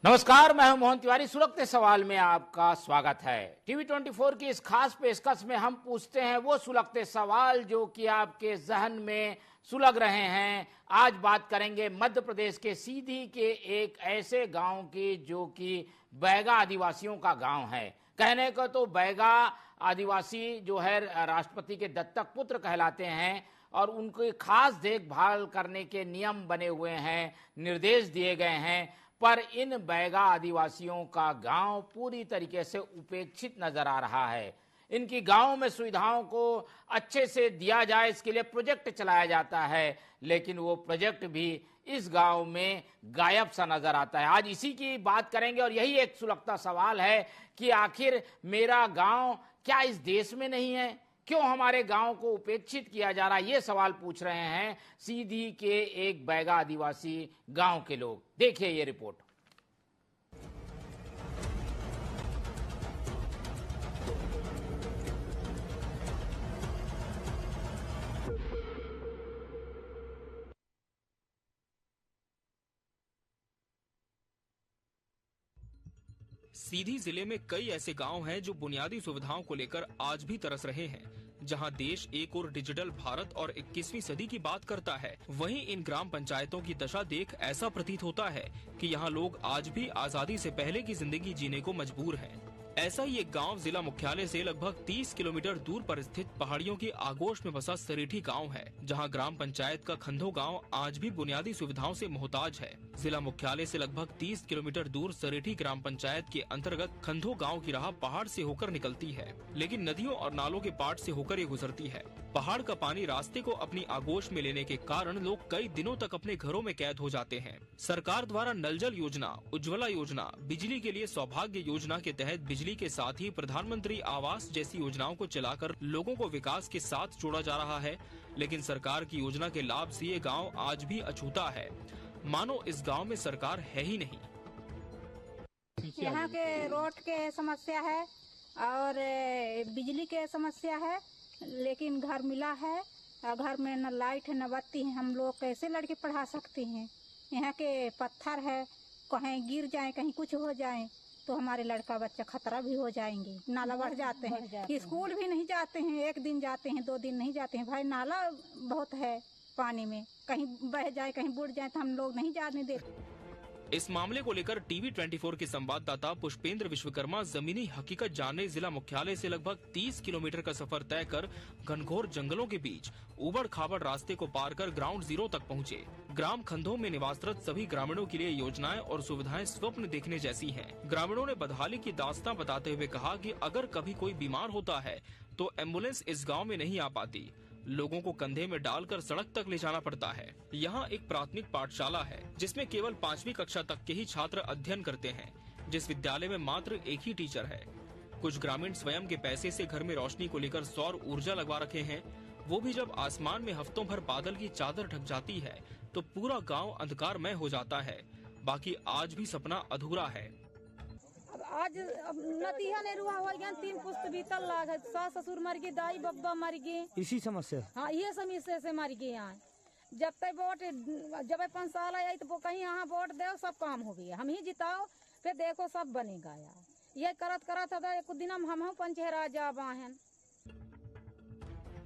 नमस्कार, मैं हूं मोहन तिवारी। सुलगते सवाल में आपका स्वागत है। टीवी 24 की इस खास पेशकश में हम पूछते हैं वो सुलगते सवाल जो कि आपके जहन में सुलग रहे हैं। आज बात करेंगे मध्य प्रदेश के सीधी के एक ऐसे गांव की जो कि बैगा आदिवासियों का गांव है। कहने को तो बैगा आदिवासी जो है राष्ट्रपति के दत्तक पुत्र कहलाते हैं और उनकी खास देखभाल करने के नियम बने हुए हैं, निर्देश दिए गए हैं। पर इन बैगा आदिवासियों का गांव पूरी तरीके से उपेक्षित नजर आ रहा है। इनकी गांव में सुविधाओं को अच्छे से दिया जाए, इसके लिए प्रोजेक्ट चलाया जाता है, लेकिन वो प्रोजेक्ट भी इस गांव में गायब सा नजर आता है। आज इसी की बात करेंगे और यही एक सुलगता सवाल है कि आखिर मेरा गांव क्या इस देश में नहीं है? क्यों हमारे गांव को उपेक्षित किया जा रहा है? ये सवाल पूछ रहे हैं सीधी के एक बैगा आदिवासी गांव के लोग। देखिए ये रिपोर्ट। सीधी जिले में कई ऐसे गांव हैं जो बुनियादी सुविधाओं को लेकर आज भी तरस रहे हैं। जहां देश एक और डिजिटल भारत और 21वीं सदी की बात करता है, वहीं इन ग्राम पंचायतों की दशा देख ऐसा प्रतीत होता है कि यहां लोग आज भी आजादी से पहले की जिंदगी जीने को मजबूर हैं। ऐसा ही एक गांव जिला मुख्यालय से लगभग 30 किलोमीटर दूर पर स्थित पहाड़ियों की आगोश में बसा सरेठी गांव है, जहां ग्राम पंचायत का खंधो गांव आज भी बुनियादी सुविधाओं से मोहताज है। जिला मुख्यालय से लगभग 30 किलोमीटर दूर सरेठी ग्राम पंचायत के अंतर्गत खंधो गांव की राह पहाड़ से होकर निकलती है, लेकिन नदियों और नालों के पाट से होकर ये गुजरती है। पहाड़ का पानी रास्ते को अपनी आगोश में लेने के कारण लोग कई दिनों तक अपने घरों में कैद हो जाते हैं। सरकार द्वारा नल जल योजना, उज्ज्वला योजना, बिजली के लिए सौभाग्य योजना के तहत बिजली के साथ ही प्रधानमंत्री आवास जैसी योजनाओं को चलाकर लोगों को विकास के साथ जोड़ा जा रहा है, लेकिन सरकार की योजना के लाभ से ये गांव आज भी अछूता है, मानो इस गांव में सरकार है ही नहीं। यहाँ के रोड के समस्या है और बिजली के समस्या है, लेकिन घर मिला है और घर में न लाइट है न बत्ती है। हम लोग कैसे लड़के पढ़ा सकते हैं? यहाँ के पत्थर है, कहीं गिर जाए, कहीं कुछ हो जाए तो हमारे लड़का बच्चा खतरा भी हो जाएंगे। नाला बढ़ जाते हैं, स्कूल भी नहीं जाते हैं, एक दिन जाते हैं, 2 दिन नहीं जाते हैं। भाई नाला बहुत है पानी में, कहीं बह जाए, कहीं बुड़ जाए तो हम लोग नहीं जाने देते। इस मामले को लेकर टीवी 24 के संवाददाता पुष्पेंद्र विश्वकर्मा जमीनी हकीकत जानने जिला मुख्यालय से लगभग 30 किलोमीटर का सफर तय कर घनघोर जंगलों के बीच उबड़ खाबड़ रास्ते को पार कर ग्राउंड जीरो तक पहुँचे। ग्राम खंधों में निवासरत सभी ग्रामीणों के लिए योजनाएं और सुविधाएं स्वप्न देखने जैसी हैं। ग्रामीणों ने बदहाली की दास्तां बताते हुए कहा कि अगर कभी कोई बीमार होता है तो एम्बुलेंस इस गाँव में नहीं आ पाती, लोगों को कंधे में डालकर सड़क तक ले जाना पड़ता है। यहाँ एक प्राथमिक पाठशाला है जिसमें केवल 5वीं कक्षा तक के ही छात्र अध्ययन करते हैं, जिस विद्यालय में मात्र एक ही टीचर है। कुछ ग्रामीण स्वयं के पैसे से घर में रोशनी को लेकर सौर ऊर्जा लगवा रखे हैं, वो भी जब आसमान में हफ्तों भर बादल की चादर ढक जाती है तो पूरा गाँव अंधकारमय हो जाता है। बाकी आज भी सपना अधूरा है। आज नतिया ने रुआ हो गया, 3 पुस्त बीतल लाग, सास ससुर मर गए, दाई बब्बा मर गए। इसी समस्या? हाँ, ये समस्या से मर गए। यहाँ जब तक वोट, जब 5 साल आई तो कहीं यहाँ वोट दो, सब काम हो गया, हम ही जिताओ, फिर देखो सब बनेगा। यार ये करत करत एक दिन हम पंचहरा जा बाहन।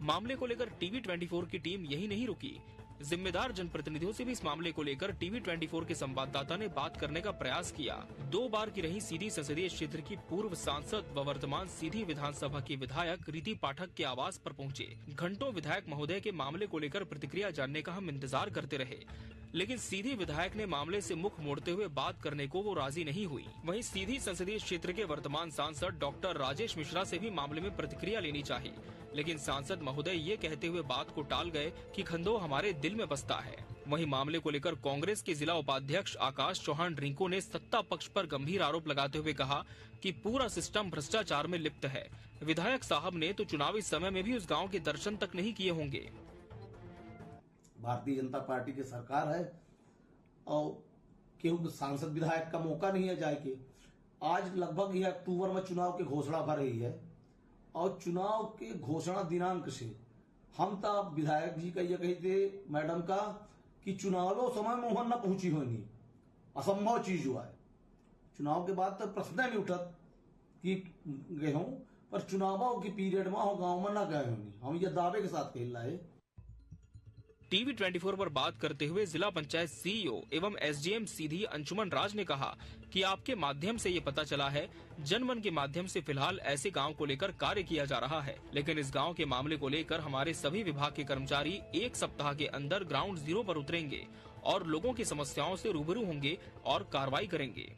मामले को लेकर टीवी 24 की टीम यही नहीं रुकी। जिम्मेदार जनप्रतिनिधियों से भी इस मामले को लेकर टीवी 24 के संवाददाता ने बात करने का प्रयास किया। 2 बार की रही सीधी संसदीय क्षेत्र की पूर्व सांसद व वर्तमान सीधी विधानसभा की विधायक रीति पाठक के आवास पर पहुंचे। घंटों विधायक महोदय के मामले को लेकर प्रतिक्रिया जानने का हम इंतजार करते रहे, लेकिन सीधी विधायक ने मामले से मुख मोड़ते हुए बात करने को वो राजी नहीं हुई। वहीं सीधी संसदीय क्षेत्र के वर्तमान सांसद डॉक्टर राजेश मिश्रा से भी मामले में प्रतिक्रिया लेनी चाहिए, लेकिन सांसद महोदय ये कहते हुए बात को टाल गए कि खंधो हमारे दिल में बसता है। वहीं मामले को लेकर कांग्रेस के जिला उपाध्यक्ष आकाश चौहान रिंको ने सत्ता पक्ष पर गंभीर आरोप लगाते हुए कहा कि पूरा सिस्टम भ्रष्टाचार में लिप्त है। विधायक साहब ने तो चुनावी समय में भी उस गाँव के दर्शन तक नहीं किए होंगे। भारतीय जनता पार्टी की सरकार है और केवल सांसद विधायक का मौका नहीं है जाए के। आज लगभग यह अक्टूबर में चुनाव की घोषणा कर रही है और चुनाव के घोषणा दिनांक से हम तब विधायक जी का ये कही थे मैडम का कि चुनावों समय मोहन न पहुंची होनी, असंभव चीज हुआ है। चुनाव के बाद तो प्रश्न नहीं उठत कि गए हों, पर चुनावों की पीरियड में हो गांव में ना गए होंगे, हम ये दावे के साथ खेल रहे। टीवी 24 पर बात करते हुए जिला पंचायत सीईओ एवं एसडीएम सीधी अंशुमन राज ने कहा कि आपके माध्यम से ये पता चला है, जनमन के माध्यम से फिलहाल ऐसे गांव को लेकर कार्य किया जा रहा है, लेकिन इस गांव के मामले को लेकर हमारे सभी विभाग के कर्मचारी 1 सप्ताह के अंदर ग्राउंड जीरो पर उतरेंगे और लोगों की समस्याओं से रूबरू होंगे और कार्रवाई करेंगे।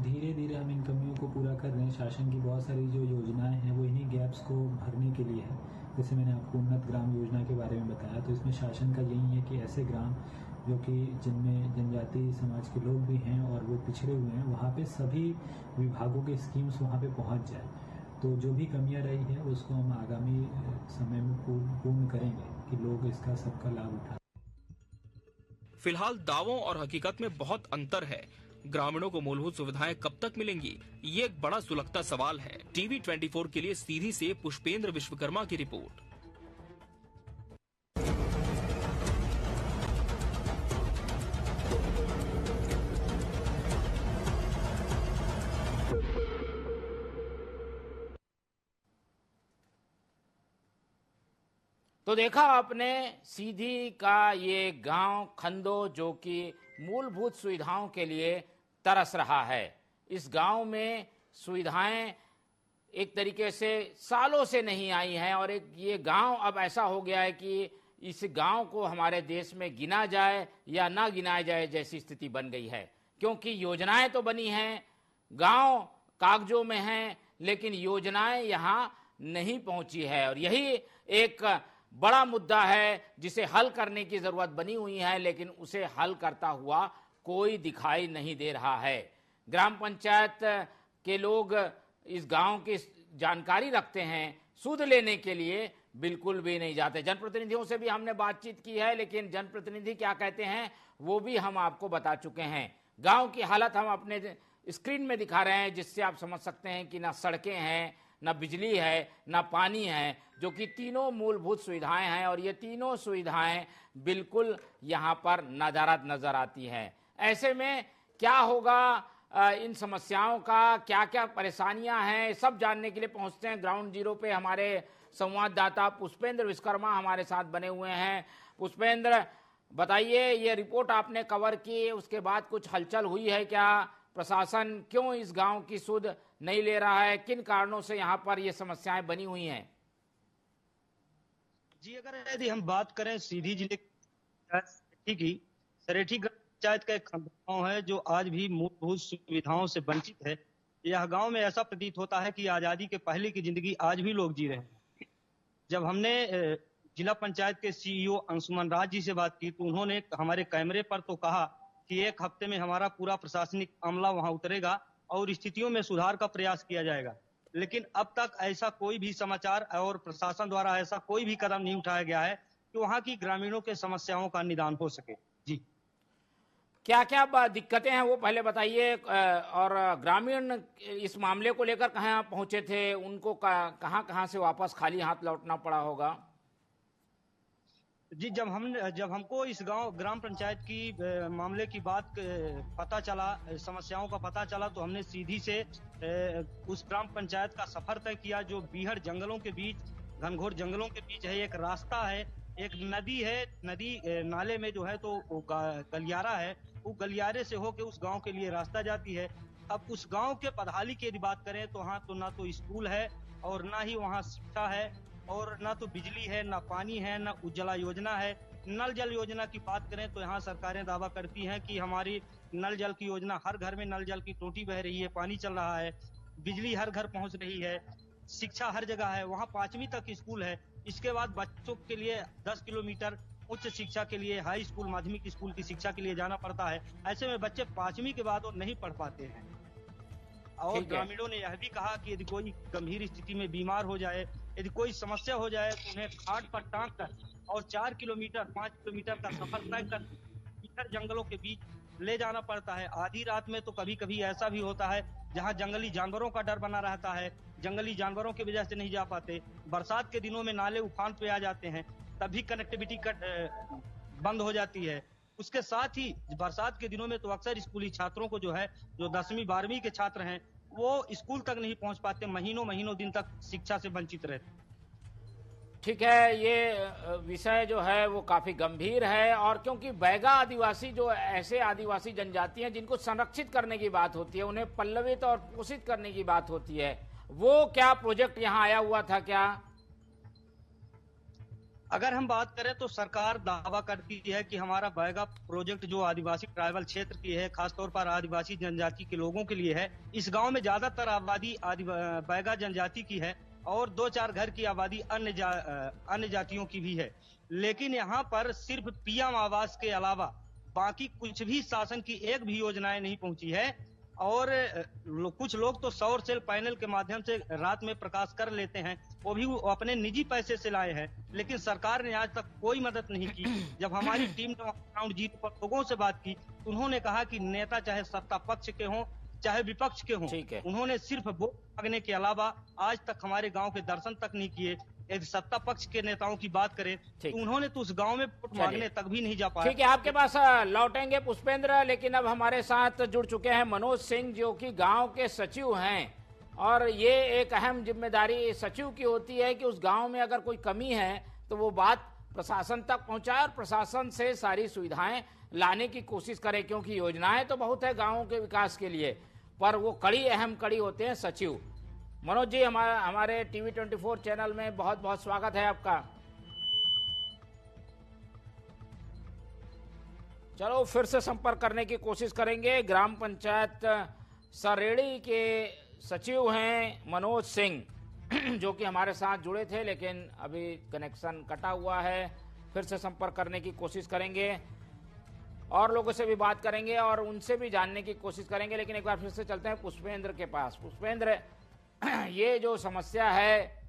धीरे धीरे हम इन कमियों को पूरा कर रहे हैं। शासन की बहुत सारी जो योजनाएं हैं वो इन्हीं गैप्स को भरने के लिए है। जैसे मैंने आपको उन्नत ग्राम योजना के बारे में बताया, तो इसमें शासन का यही है कि ऐसे ग्राम जो कि जिनमें जनजाति समाज के लोग भी हैं और वो पिछड़े हुए हैं, वहाँ पे सभी विभागों के स्कीम्स वहाँ पे पहुँच जाए। तो जो भी कमियाँ रही है उसको हम आगामी समय में पूर्ण करेंगे कि लोग इसका सबका लाभ उठाएं। फिलहाल दावों और हकीकत में बहुत अंतर है। ग्रामीणों को मूलभूत सुविधाएं कब तक मिलेंगी, ये एक बड़ा सुलगता सवाल है। टीवी 24 के लिए सीधी से पुष्पेंद्र विश्वकर्मा की रिपोर्ट। तो देखा आपने सीधी का ये गांव खंदो जो कि मूलभूत सुविधाओं के लिए तरस रहा है। इस गांव में सुविधाएं एक तरीके से सालों से नहीं आई हैं और एक ये गांव अब ऐसा हो गया है कि इस गांव को हमारे देश में गिना जाए या ना गिनाया जाए जैसी स्थिति बन गई है, क्योंकि योजनाएं तो बनी हैं, गांव कागजों में हैं, लेकिन योजनाएं यहाँ नहीं पहुंची है। और यही एक बड़ा मुद्दा है जिसे हल करने की जरूरत बनी हुई है, लेकिन उसे हल करता हुआ कोई दिखाई नहीं दे रहा है। ग्राम पंचायत के लोग इस गांव की जानकारी रखते हैं, सूद लेने के लिए बिल्कुल भी नहीं जाते। जनप्रतिनिधियों से भी हमने बातचीत की है, लेकिन जनप्रतिनिधि क्या कहते हैं वो भी हम आपको बता चुके हैं। गांव की हालत हम अपने स्क्रीन में दिखा रहे हैं, जिससे आप समझ सकते हैं कि ना सड़कें हैं, ना बिजली है, ना पानी है, जो कि तीनों मूलभूत सुविधाएं हैं और ये तीनों सुविधाएं बिल्कुल यहाँ पर नदारद नजर आती हैं। ऐसे में क्या होगा, इन समस्याओं का क्या क्या परेशानियां हैं, सब जानने के लिए पहुंचते हैं ग्राउंड जीरो पे। हमारे संवाददाता पुष्पेंद्र विश्वकर्मा हमारे साथ बने हुए हैं। पुष्पेंद्र, बताइए, ये रिपोर्ट आपने कवर की, उसके बाद कुछ हलचल हुई है क्या? प्रशासन क्यों इस गांव की सुध नहीं ले रहा है? किन कारणों से यहाँ पर ये समस्याएं बनी हुई हैं? जी, अगर यदि हम बात करें सीधी जिले की, सरेठी पंचायत का एक गांव है जो आज भी मूलभूत सुविधाओं से वंचित है। यह गांव में ऐसा प्रतीत होता है कि आजादी के पहले की जिंदगी आज भी लोग जी रहे हैं। जब हमने जिला पंचायत के सीईओ अंशुमन राज जी से बात की तो उन्होंने हमारे कैमरे पर तो कहा कि 1 हफ्ते में हमारा पूरा प्रशासनिक अमला वहां उतरेगा और स्थितियों में सुधार का प्रयास किया जाएगा, लेकिन अब तक ऐसा कोई भी समाचार और प्रशासन द्वारा ऐसा कोई भी कदम नहीं उठाया गया है कि वहां की ग्रामीणों के समस्याओं का निदान हो सके। जी, क्या क्या दिक्कतें हैं वो पहले बताइए, और ग्रामीण इस मामले को लेकर कहाँ पहुंचे थे, उनको कहाँ से वापस खाली हाथ लौटना पड़ा होगा? जी, जब हमको इस ग्राम पंचायत की मामले की बात पता चला, समस्याओं का पता चला, तो हमने सीधी से उस ग्राम पंचायत का सफर तय किया जो बीहड़ जंगलों के बीच, घनघोर जंगलों के बीच है। एक रास्ता है, एक नदी है, नदी नाले में जो है तो गलियारा है, वो गलियारे से होके उस गांव के लिए रास्ता जाती है। अब उस गांव के पदहाली की यदि बात करें तो हाँ, तो ना तो स्कूल है और ना ही वहाँ शिक्षा है और ना तो बिजली है, ना पानी है, ना उज्ज्वला योजना है। नल जल योजना की बात करें तो यहाँ सरकारें दावा करती हैं कि हमारी नल जल की योजना, हर घर में नल जल की टोटी बह रही है, पानी चल रहा है, बिजली हर घर पहुंच रही है, शिक्षा हर जगह है, वहाँ 5वीं तक स्कूल है। इसके बाद बच्चों के लिए 10 किलोमीटर उच्च शिक्षा के लिए, हाई स्कूल, माध्यमिक स्कूल की शिक्षा के लिए जाना पड़ता है। ऐसे में बच्चे 5वीं के बाद और नहीं पढ़ पाते हैं। और ग्रामीणों ने यह भी कहा कि यदि कोई गंभीर स्थिति में बीमार हो जाए, यदि कोई समस्या हो जाए तो उन्हें खाट पर टांग कर और 4 किलोमीटर 5 किलोमीटर का सफर तय कर जंगलों के बीच ले जाना पड़ता है। आधी रात में तो कभी कभी ऐसा भी होता है जहां जंगली जानवरों का डर बना रहता है, जंगली जानवरों की वजह से नहीं जा पाते। बरसात के दिनों में नाले उफान पे आ जाते हैं, तभी कनेक्टिविटी बंद हो जाती है। उसके साथ ही बरसात के दिनों में तो अक्सर स्कूली छात्रों को जो है, जो 10वीं 12वीं के छात्र हैं, वो स्कूल तक नहीं पहुंच पाते, महीनों दिन तक शिक्षा से वंचित रहते। ठीक है, ये विषय जो है वो काफी गंभीर है, और क्योंकि बैगा आदिवासी जो ऐसे आदिवासी जनजाति हैं जिनको संरक्षित करने की बात होती है, उन्हें पल्लवित और पोषित करने की बात होती है, वो क्या प्रोजेक्ट यहाँ आया हुआ था क्या? अगर हम बात करें तो सरकार दावा करती है कि हमारा बैगा प्रोजेक्ट जो आदिवासी ट्राइबल क्षेत्र की है, खासतौर पर आदिवासी जनजाति के लोगों के लिए है। इस गांव में ज्यादातर आबादी बैगा जनजाति की है और 2-4 घर की आबादी अन्य जातियों की भी है। लेकिन यहाँ पर सिर्फ पीएम आवास के अलावा बाकी कुछ भी शासन की एक भी योजनाएं नहीं पहुंची है, और कुछ लोग तो सौर सेल पैनल के माध्यम से रात में प्रकाश कर लेते हैं, वो भी वो अपने निजी पैसे से लाए हैं, लेकिन सरकार ने आज तक कोई मदद नहीं की। जब हमारी टीम ने ग्राउंड जीत पर लोगों से बात की, उन्होंने कहा कि नेता चाहे सत्ता पक्ष के हों चाहे विपक्ष के हों, उन्होंने सिर्फ वोट मांगने के अलावा आज तक हमारे गांव के दर्शन तक नहीं किए। यदि सत्ता पक्ष के नेताओं की बात करें तो उन्होंने तो उस गांव में वोट मांगने तक भी नहीं जा पाया। ठीक है, आपके पास लौटेंगे पुष्पेंद्र, लेकिन अब हमारे साथ जुड़ चुके हैं मनोज सिंह, जो कि गांव के सचिव हैं, और ये एक अहम जिम्मेदारी सचिव की होती है कि उस गांव में अगर कोई कमी है तो वो बात प्रशासन तक पहुंचाए और प्रशासन से सारी सुविधाएं लाने की कोशिश करे, क्योंकि योजनाएं तो बहुत है गांवों के विकास के लिए, पर वो अहम कड़ी होते हैं सचिव। मनोज जी, हमारे टीवी 24 चैनल में बहुत बहुत स्वागत है आपका। चलो फिर से संपर्क करने की कोशिश करेंगे। ग्राम पंचायत सरेड़ी के सचिव हैं मनोज सिंह, जो कि हमारे साथ जुड़े थे, लेकिन अभी कनेक्शन कटा हुआ है। फिर से संपर्क करने की कोशिश करेंगे और लोगों से भी बात करेंगे और उनसे भी जानने की कोशिश करेंगे, लेकिन एक बार फिर से चलते हैं पुष्पेंद्र के पास। पुष्पेंद्र, ये जो समस्या है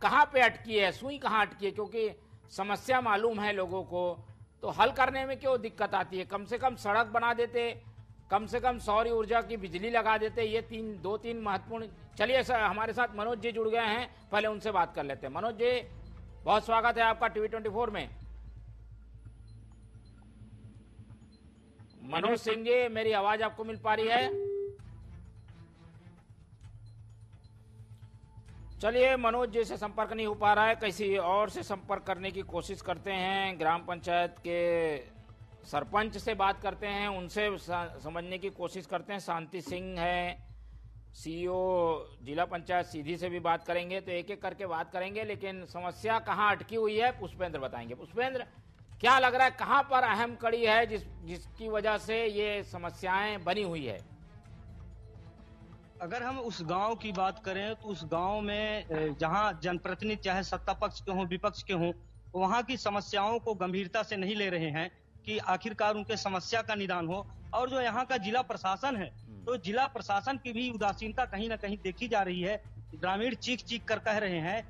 कहाँ पे अटकी है, सुई कहाँ अटकी है? क्योंकि समस्या मालूम है लोगों को, तो हल करने में क्यों दिक्कत आती है? कम से कम सड़क बना देते, कम से कम सौर ऊर्जा की बिजली लगा देते, ये 2-3 महत्वपूर्ण। चलिए हमारे साथ मनोज जी जुड़ गए हैं, पहले उनसे बात कर लेते हैं। मनोज जी, बहुत स्वागत है आपका टीवी 24 में। मनोज सिंह जी, मेरी आवाज आपको मिल पा रही है? चलिए, मनोज जी से संपर्क नहीं हो पा रहा है, किसी और से संपर्क करने की कोशिश करते हैं। ग्राम पंचायत के सरपंच से बात करते हैं, उनसे समझने की कोशिश करते हैं। शांति सिंह है, सीईओ जिला पंचायत सीधी से भी बात करेंगे, तो एक एक करके बात करेंगे, लेकिन समस्या कहाँ अटकी हुई है पुष्पेंद्र बताएंगे। पुष्पेंद्र, क्या लग रहा है कहाँ पर अहम कड़ी है जिसकी वजह से ये समस्याएं बनी हुई है? अगर हम उस गांव की बात करें तो उस गांव में जहां जनप्रतिनिधि चाहे सत्ता पक्ष के हों विपक्ष के हों, वहां की समस्याओं को गंभीरता से नहीं ले रहे हैं कि आखिरकार उनके समस्या का निदान हो। और जो यहाँ का जिला प्रशासन है, तो जिला प्रशासन की भी उदासीनता कहीं ना कहीं देखी जा रही है। ग्रामीण चीख कर कह रहे हैं,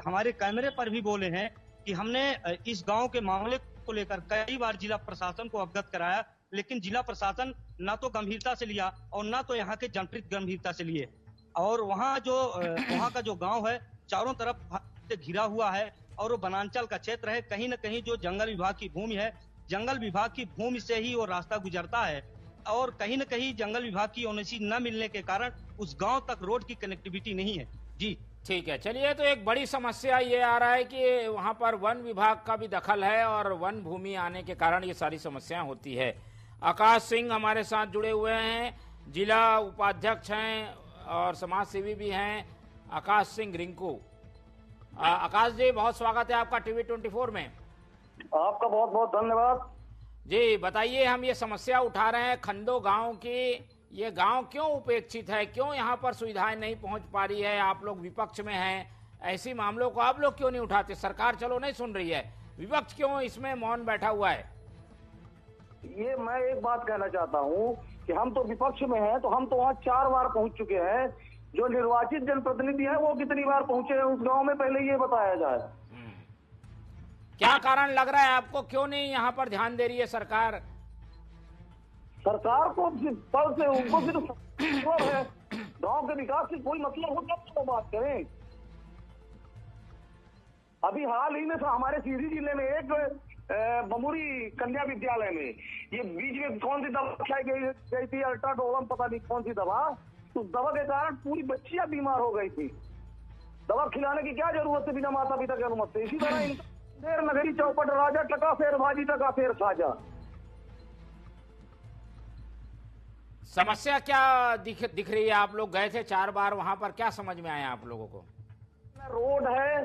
हमारे कैमरे पर भी बोले हैं कि हमने इस गाँव के मामले को लेकर कई बार जिला प्रशासन को अवगत कराया, लेकिन जिला प्रशासन ना तो गंभीरता से लिया और ना तो यहाँ के जनप्रतिनिधि गंभीरता से लिए। और वहाँ का जो गांव है चारों तरफ से घिरा हुआ है और वो वनांचल का क्षेत्र है। कहीं न कहीं जो जंगल विभाग की भूमि है, जंगल विभाग की भूमि से ही वो रास्ता गुजरता है, और कहीं न कहीं जंगल विभाग की ओनसी न मिलने के कारण उस गाँव तक रोड की कनेक्टिविटी नहीं है। जी ठीक है, चलिए, तो एक बड़ी समस्या ये आ रहा है कि वहाँ पर वन विभाग का भी दखल है और वन भूमि आने के कारण ये सारी समस्याएं होती है। आकाश सिंह हमारे साथ जुड़े हुए हैं, जिला उपाध्यक्ष हैं और समाज सेवी भी हैं, आकाश सिंह रिंकू। आकाश जी, बहुत स्वागत है आपका टीवी 24 में। आपका बहुत बहुत धन्यवाद जी। बताइए, हम ये समस्या उठा रहे हैं खंडो गांव की, ये गांव क्यों उपेक्षित है, क्यों यहाँ पर सुविधाएं नहीं पहुंच पा रही है? आप लोग विपक्ष में हैं, ऐसी मामलों को आप लोग क्यों नहीं उठाते? सरकार चलो नहीं सुन रही है, विपक्ष क्यों इसमें मौन बैठा हुआ है? ये मैं एक बात कहना चाहता हूँ कि हम तो विपक्ष में हैं, तो हम तो वहाँ 4 बार पहुंच चुके हैं। जो निर्वाचित जनप्रतिनिधि है वो कितनी बार पहुंचे हैं उस गांव में, पहले ये बताया जाए। क्या कारण लग रहा है आपको, क्यों नहीं यहाँ पर ध्यान दे रही है सरकार? सरकार को पल से उनको सिर्फ है, गांव के विकास से कोई मतलब हो तब तो बात करें। अभी हाल ही में हमारे सीधी जिले में एक बमुरी कन्या विद्यालय में। ये बीच में कौन सी दवा खिलाई गई थी, अल्ट्राडोलम पता नहीं कौन सी दवा, उस दवा के कारण पूरी बच्चियां बीमार हो गई थी। दवा खिलाने की क्या जरूरत है बिना माता पिता की अनुमति से। इसी तरह देर नगरी चौपट राजा, टका फेर भाजी, टका फेर साजा। समस्या क्या दिख रही है? आप लोग गए थे 4 बार वहां पर, क्या समझ में आया आप लोगों को? न रोड है,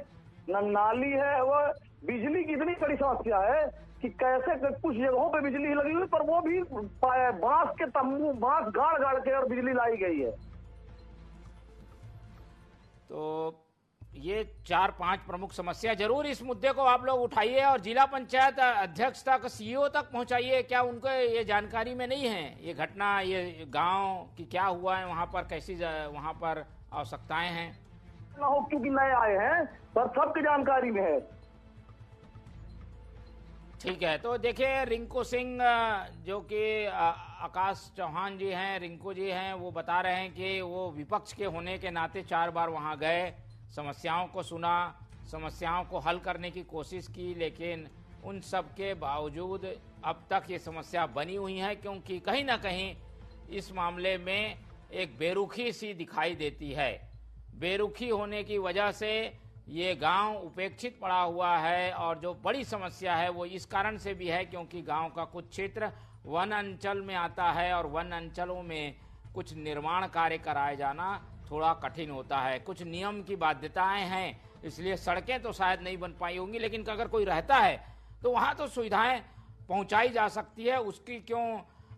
न नाली है, वो बिजली की इतनी बड़ी समस्या है कि कैसे कुछ जगहों पे बिजली लगी हुई, पर वो भी बांस के तंबू, बांस गाड़ गाड़ के और बिजली लाई गई है। तो ये 4-5 प्रमुख समस्या, जरूर इस मुद्दे को आप लोग उठाइए और जिला पंचायत अध्यक्ष तक, सीईओ तक पहुंचाइए। क्या उनको ये जानकारी में नहीं है ये घटना, ये गांव की क्या हुआ है वहां पर, कैसी वहां पर आवश्यकताएं हैं? ना हो क्योंकि नए आए हैं, पर सबकी जानकारी में है। ठीक है, तो देखिए रिंकू सिंह जो कि आकाश चौहान जी हैं, रिंकू जी हैं, वो बता रहे हैं कि वो विपक्ष के होने के नाते 4 बार वहां गए, समस्याओं को सुना, समस्याओं को हल करने की कोशिश की, लेकिन उन सब के बावजूद अब तक ये समस्या बनी हुई है, क्योंकि कहीं ना कहीं इस मामले में एक बेरुखी सी दिखाई देती है। बेरुखी होने की वजह से ये गांव उपेक्षित पड़ा हुआ है, और जो बड़ी समस्या है वो इस कारण से भी है क्योंकि गांव का कुछ क्षेत्र वन अंचल में आता है, और वन अंचलों में कुछ निर्माण कार्य कराए जाना थोड़ा कठिन होता है। कुछ नियम की बाध्यताएं हैं, इसलिए सड़कें तो शायद नहीं बन पाई होंगी, लेकिन अगर कोई रहता है तो वहां तो सुविधाएं पहुंचाई जा सकती है, उसकी क्यों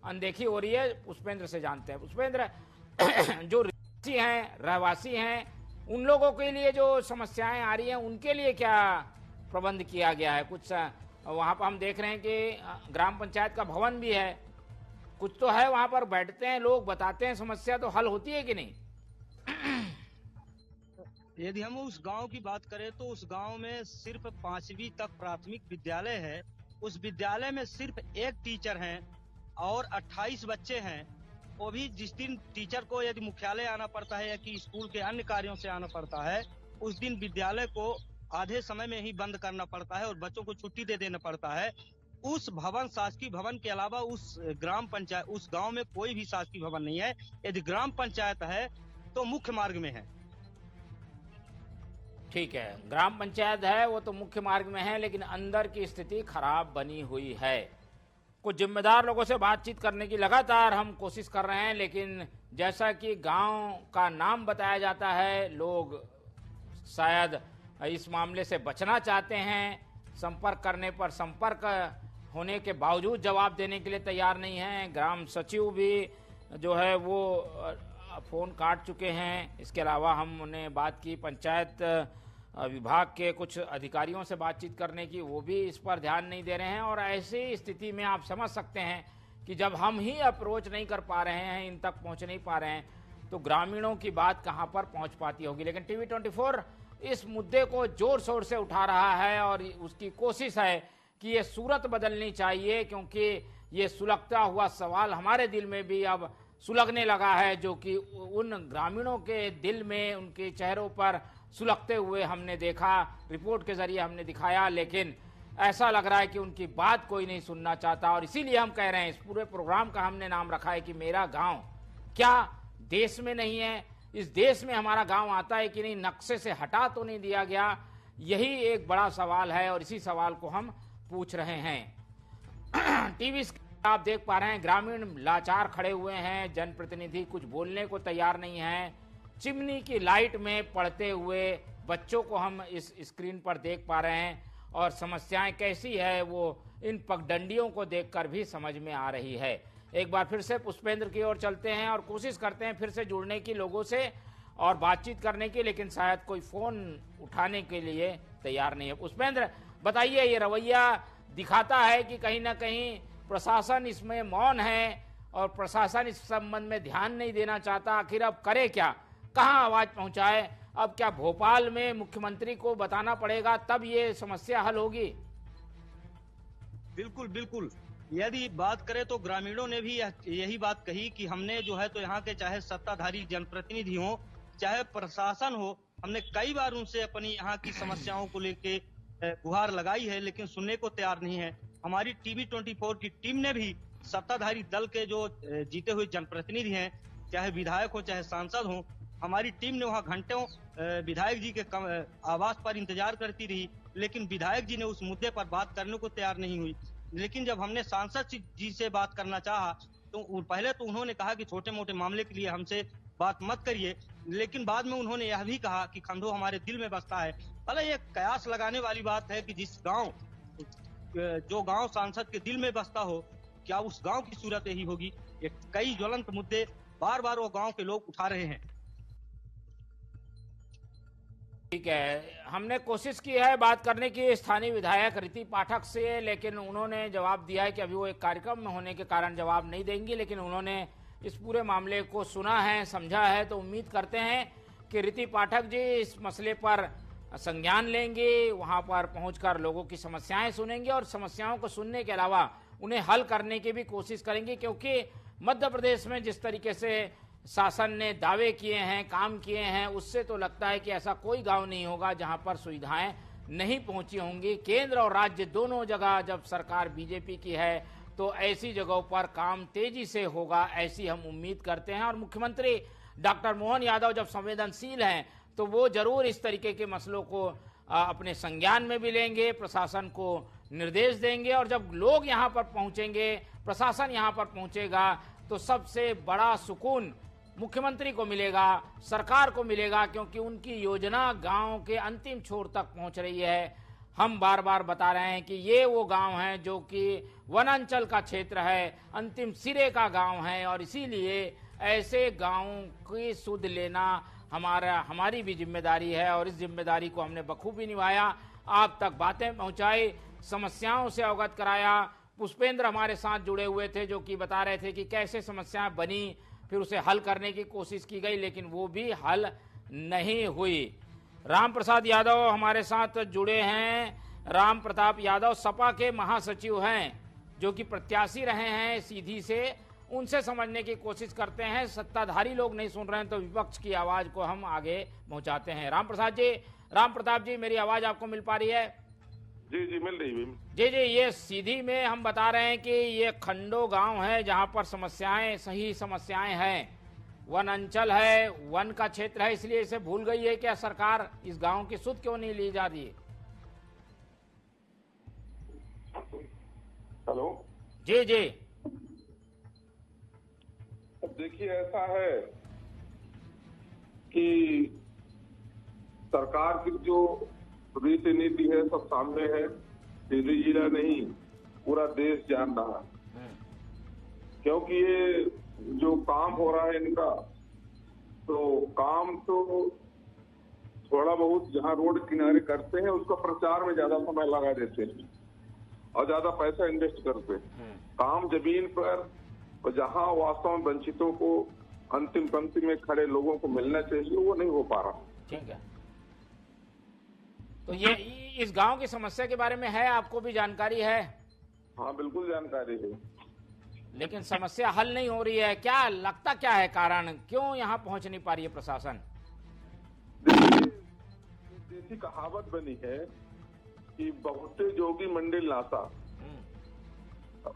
अनदेखी हो रही है? पुष्पेंद्र से जानते हैं। पुष्पेंद्र, जो रहवासी हैं, उन लोगों के लिए जो समस्याएं आ रही हैं, उनके लिए क्या प्रबंध किया गया है? कुछ वहां पर हम देख रहे हैं कि ग्राम पंचायत का भवन भी है, कुछ तो है, वहां पर बैठते हैं लोग, बताते हैं, समस्या तो हल होती है कि नहीं? यदि हम उस गांव की बात करें तो उस गांव में सिर्फ 5वीं तक प्राथमिक विद्यालय है। उस विद्यालय में सिर्फ 1 टीचर हैं और 28 बच्चे हैं। वो भी जिस दिन टीचर को यदि मुख्यालय आना पड़ता है या कि स्कूल के अन्य कार्यों से आना पड़ता है, उस दिन विद्यालय को आधे समय में ही बंद करना पड़ता है और बच्चों को छुट्टी दे देना पड़ता है। उस भवन, शासकीय भवन के अलावा उस ग्राम पंचायत, उस गांव में कोई भी शासकीय भवन नहीं है। यदि ग्राम पंचायत है तो मुख्य मार्ग में है। ठीक है, ग्राम पंचायत है वो तो मुख्य मार्ग में है, लेकिन अंदर की स्थिति खराब बनी हुई है। कुछ जिम्मेदार लोगों से बातचीत करने की लगातार हम कोशिश कर रहे हैं, लेकिन जैसा कि गांव का नाम बताया जाता है, लोग शायद इस मामले से बचना चाहते हैं। संपर्क करने पर संपर्क होने के बावजूद जवाब देने के लिए तैयार नहीं है। ग्राम सचिव भी जो है वो फोन काट चुके हैं। इसके अलावा हमने बात की पंचायत विभाग के कुछ अधिकारियों से बातचीत करने की, वो भी इस पर ध्यान नहीं दे रहे हैं। और ऐसी स्थिति में आप समझ सकते हैं कि जब हम ही अप्रोच नहीं कर पा रहे हैं, इन तक पहुंच नहीं पा रहे हैं, तो ग्रामीणों की बात कहां पर पहुंच पाती होगी। लेकिन टीवी 24 इस मुद्दे को जोर शोर से उठा रहा है और उसकी कोशिश है कि ये सूरत बदलनी चाहिए, क्योंकि ये सुलगता हुआ सवाल हमारे दिल में भी अब सुलगने लगा है, जो कि उन ग्रामीणों के दिल में, उनके चेहरों पर सुलगते हुए हमने देखा, रिपोर्ट के जरिए हमने दिखाया। लेकिन ऐसा लग रहा है कि उनकी बात कोई नहीं सुनना चाहता, और इसीलिए हम कह रहे हैं, इस पूरे प्रोग्राम का हमने नाम रखा है कि मेरा गांव क्या देश में नहीं है? इस देश में हमारा गांव आता है कि नहीं? नक्शे से हटा तो नहीं दिया गया? यही एक बड़ा सवाल है, और इसी सवाल को हम पूछ रहे हैं। टीवी आप देख पा रहे हैं, ग्रामीण लाचार खड़े हुए हैं, जनप्रतिनिधि कुछ बोलने को तैयार नहीं है। चिमनी की लाइट में पड़ते हुए बच्चों को हम इस स्क्रीन पर देख पा रहे हैं, और समस्याएं कैसी है वो इन पगडंडियों को देखकर भी समझ में आ रही है। एक बार फिर से पुष्पेंद्र की ओर चलते हैं और कोशिश करते हैं फिर से जुड़ने की लोगों से और बातचीत करने की, लेकिन शायद कोई फोन उठाने के लिए तैयार नहीं है। पुष्पेंद्र, बताइए, ये रवैया दिखाता है कि कहीं ना कहीं प्रशासन इसमें मौन है और प्रशासन इस संबंध में ध्यान नहीं देना चाहता। आखिर अब करे क्या, कहां आवाज पहुंचाए? अब क्या भोपाल में मुख्यमंत्री को बताना पड़ेगा तब ये समस्या हल होगी? बिल्कुल बिल्कुल। यदि बात करें तो ग्रामीणों ने भी यही बात कही कि हमने जो है तो यहाँ के चाहे सत्ताधारी जनप्रतिनिधि हो, चाहे प्रशासन हो, हमने कई बार उनसे अपनी यहाँ की समस्याओं को लेके गुहार लगाई है, लेकिन सुनने को तैयार नहीं है। हमारी टीवी 24 की टीम ने भी सत्ताधारी दल के जो जीते हुए जनप्रतिनिधि हैं, चाहे विधायक हो चाहे सांसद हो, हमारी टीम ने वहां घंटों विधायक जी के आवास पर इंतजार करती रही, लेकिन विधायक जी ने उस मुद्दे पर बात करने को तैयार नहीं हुई। लेकिन जब हमने सांसद जी से बात करना चाहा तो पहले तो उन्होंने कहा कि छोटे मोटे मामले के लिए हमसे बात मत करिए, लेकिन बाद में उन्होंने यह भी कहा कि खंडो हमारे दिल में बसता है। भले ये कयास लगाने वाली बात है कि जो गांव सांसद के दिल में बसता हो, क्या उस गांव की सूरत यही होगी? ये कई ज्वलंत मुद्दे बार बार वो गांव के लोग उठा रहे हैं। ठीक है, हमने कोशिश की है बात करने की स्थानीय विधायक रीति पाठक से, लेकिन उन्होंने जवाब दिया है कि अभी वो एक कार्यक्रम में होने के कारण जवाब नहीं देंगी, लेकिन उन्होंने इस पूरे मामले को सुना है, समझा है, तो उम्मीद करते हैं कि रीति पाठक जी इस मसले पर संज्ञान लेंगे, वहां पर पहुंचकर लोगों की समस्याएं सुनेंगे और समस्याओं को सुनने के अलावा उन्हें हल करने की भी कोशिश करेंगे, क्योंकि मध्य प्रदेश में जिस तरीके से शासन ने दावे किए हैं, काम किए हैं, उससे तो लगता है कि ऐसा कोई गांव नहीं होगा जहां पर सुविधाएं नहीं पहुंची होंगी। केंद्र और राज्य दोनों जगह जब सरकार बीजेपी की है तो ऐसी जगहों पर काम तेजी से होगा, ऐसी हम उम्मीद करते हैं। और मुख्यमंत्री डॉक्टर मोहन यादव जब संवेदनशील हैं तो वो जरूर इस तरीके के मसलों को अपने संज्ञान में भी लेंगे, प्रशासन को निर्देश देंगे, और जब लोग यहाँ पर पहुंचेंगे, प्रशासन यहाँ पर पहुंचेगा, तो सबसे बड़ा सुकून मुख्यमंत्री को मिलेगा, सरकार को मिलेगा, क्योंकि उनकी योजना गांव के अंतिम छोर तक पहुंच रही है। हम बार बार बता रहे हैं कि ये वो गांव हैं जो कि वनांचल का क्षेत्र है, अंतिम सिरे का गांव है, और इसीलिए ऐसे गांवों की सुध लेना हमारी भी जिम्मेदारी है, और इस जिम्मेदारी को हमने बखूबी निभाया। आप तक बातें पहुंचाई, समस्याओं से अवगत कराया। पुष्पेंद्र हमारे साथ जुड़े हुए थे जो कि बता रहे थे कि कैसे समस्याएं बनी, फिर उसे हल करने की कोशिश की गई, लेकिन वो भी हल नहीं हुई। राम प्रसाद यादव हमारे साथ जुड़े हैं। राम प्रताप यादव सपा के महासचिव हैं, जो कि प्रत्याशी रहे हैं सीधी से, उनसे समझने की कोशिश करते हैं। सत्ताधारी लोग नहीं सुन रहे हैं तो विपक्ष की आवाज को हम आगे पहुंचाते हैं। राम प्रताप जी, मेरी आवाज आपको मिल पा रही है? जी जी, मिल रही है। जी, ये सीधी में हम बता रहे हैं कि ये खंडो गांव है जहां पर सही समस्याएं हैं, वन अंचल है, वन का क्षेत्र है, इसलिए इसे भूल गई है क्या सरकार? इस गांव की सुध क्यों नहीं ली जा रही है? हेलो जी, अब देखिए, ऐसा है कि सरकार की जो रीति नीति है सब सामने है, सीधी जिला नहीं पूरा देश जान रहा है, क्योंकि ये जो काम हो रहा है इनका, तो काम तो थोड़ा बहुत जहां रोड किनारे करते हैं उसका प्रचार में ज्यादा समय लगा देते हैं और ज्यादा पैसा इन्वेस्ट करते हैं। काम जमीन पर और जहां वास्तव में वंचितों को अंतिम पंक्ति में खड़े लोगों को मिलना चाहिए, वो नहीं हो पा रहा। ठीक है, तो ये इस गांव की समस्या के बारे में है, आपको भी जानकारी है? हाँ, बिल्कुल जानकारी है, लेकिन समस्या हल नहीं हो रही है। क्या लगता, क्या है कारण, क्यों यहाँ पहुंच नहीं पा रही है प्रशासन? देसी कहावत बनी है कि बहुते जोगी मंडिल नासा।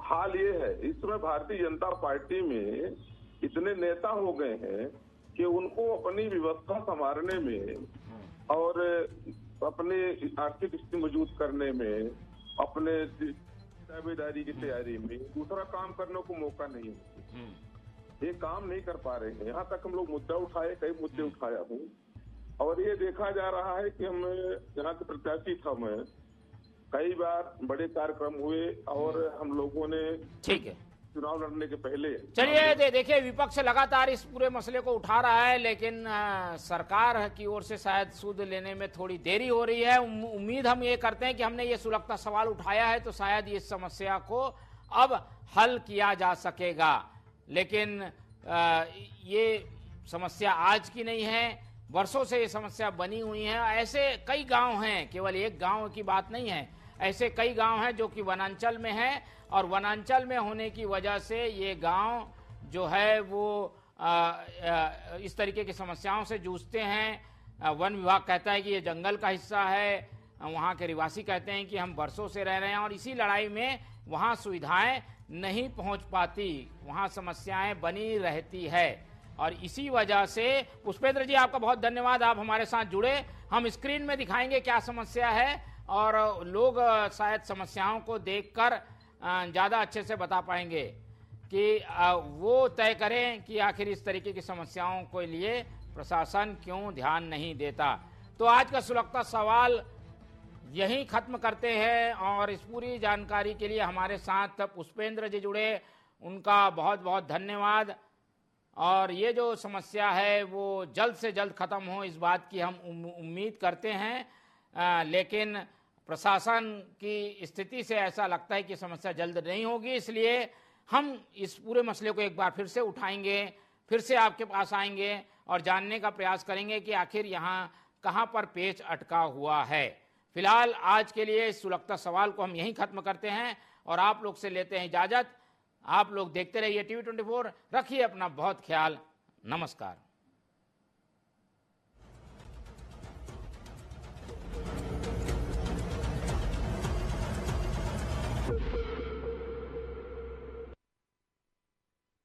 हाल ये है, इस समय भारतीय जनता पार्टी में इतने नेता हो गए हैं कि उनको अपनी व्यवस्था संभालने में और अपने आर्थिक स्थिति मजबूत करने में, अपने दावेदारी की तैयारी में दूसरा काम करने को मौका नहीं होता। ये काम नहीं कर पा रहे हैं। यहाँ तक हम लोग मुद्दा उठाए, कई मुद्दे उठाया हूँ, और ये देखा जा रहा है कि हम यहाँ के प्रत्याशी था, मैं कई बार बड़े कार्यक्रम हुए और हम लोगों ने, ठीक है, चुनाव लड़ने के पहले। चलिए देखिए, विपक्ष लगातार इस पूरे मसले को उठा रहा है, लेकिन सरकार की ओर से शायद सूद लेने में थोड़ी देरी हो रही है। उम्मीद हम ये करते हैं कि हमने ये सुलगता सवाल उठाया है तो शायद इस समस्या को अब हल किया जा सकेगा। लेकिन ये समस्या आज की नहीं है, वर्षों से ये समस्या बनी हुई है। ऐसे कई गांव हैं, केवल एक गांव की बात नहीं है, ऐसे कई गांव हैं जो कि वनांचल में है, और वनांचल में होने की वजह से ये गांव जो है वो इस तरीके की समस्याओं से जूझते हैं। वन विभाग कहता है कि ये जंगल का हिस्सा है, वहाँ के निवासी कहते हैं कि हम बरसों से रह रहे हैं और इसी लड़ाई में वहाँ सुविधाएं नहीं पहुँच पाती, वहाँ समस्याएं बनी रहती है। और इसी वजह से पुष्पेंद्र जी आपका बहुत धन्यवाद, आप हमारे साथ जुड़े। हम स्क्रीन में दिखाएंगे क्या समस्या है और लोग शायद समस्याओं को देखकर ज़्यादा अच्छे से बता पाएंगे कि वो तय करें कि आखिर इस तरीके की समस्याओं के लिए प्रशासन क्यों ध्यान नहीं देता। तो आज का सुलगता सवाल यहीं खत्म करते हैं और इस पूरी जानकारी के लिए हमारे साथ पुष्पेंद्र जी जुड़े, उनका बहुत बहुत धन्यवाद। और ये जो समस्या है वो जल्द से जल्द खत्म हो, इस बात की हम उम्मीद करते हैं, लेकिन प्रशासन की स्थिति से ऐसा लगता है कि समस्या जल्द नहीं होगी। इसलिए हम इस पूरे मसले को एक बार फिर से उठाएंगे, फिर से आपके पास आएंगे और जानने का प्रयास करेंगे कि आखिर यहाँ कहाँ पर पेच अटका हुआ है। फिलहाल आज के लिए इस सुलगता सवाल को हम यहीं खत्म करते हैं और आप लोग से लेते हैं इजाजत। आप लोग देखते रहिए TV 24, रखिए अपना बहुत ख्याल। नमस्कार।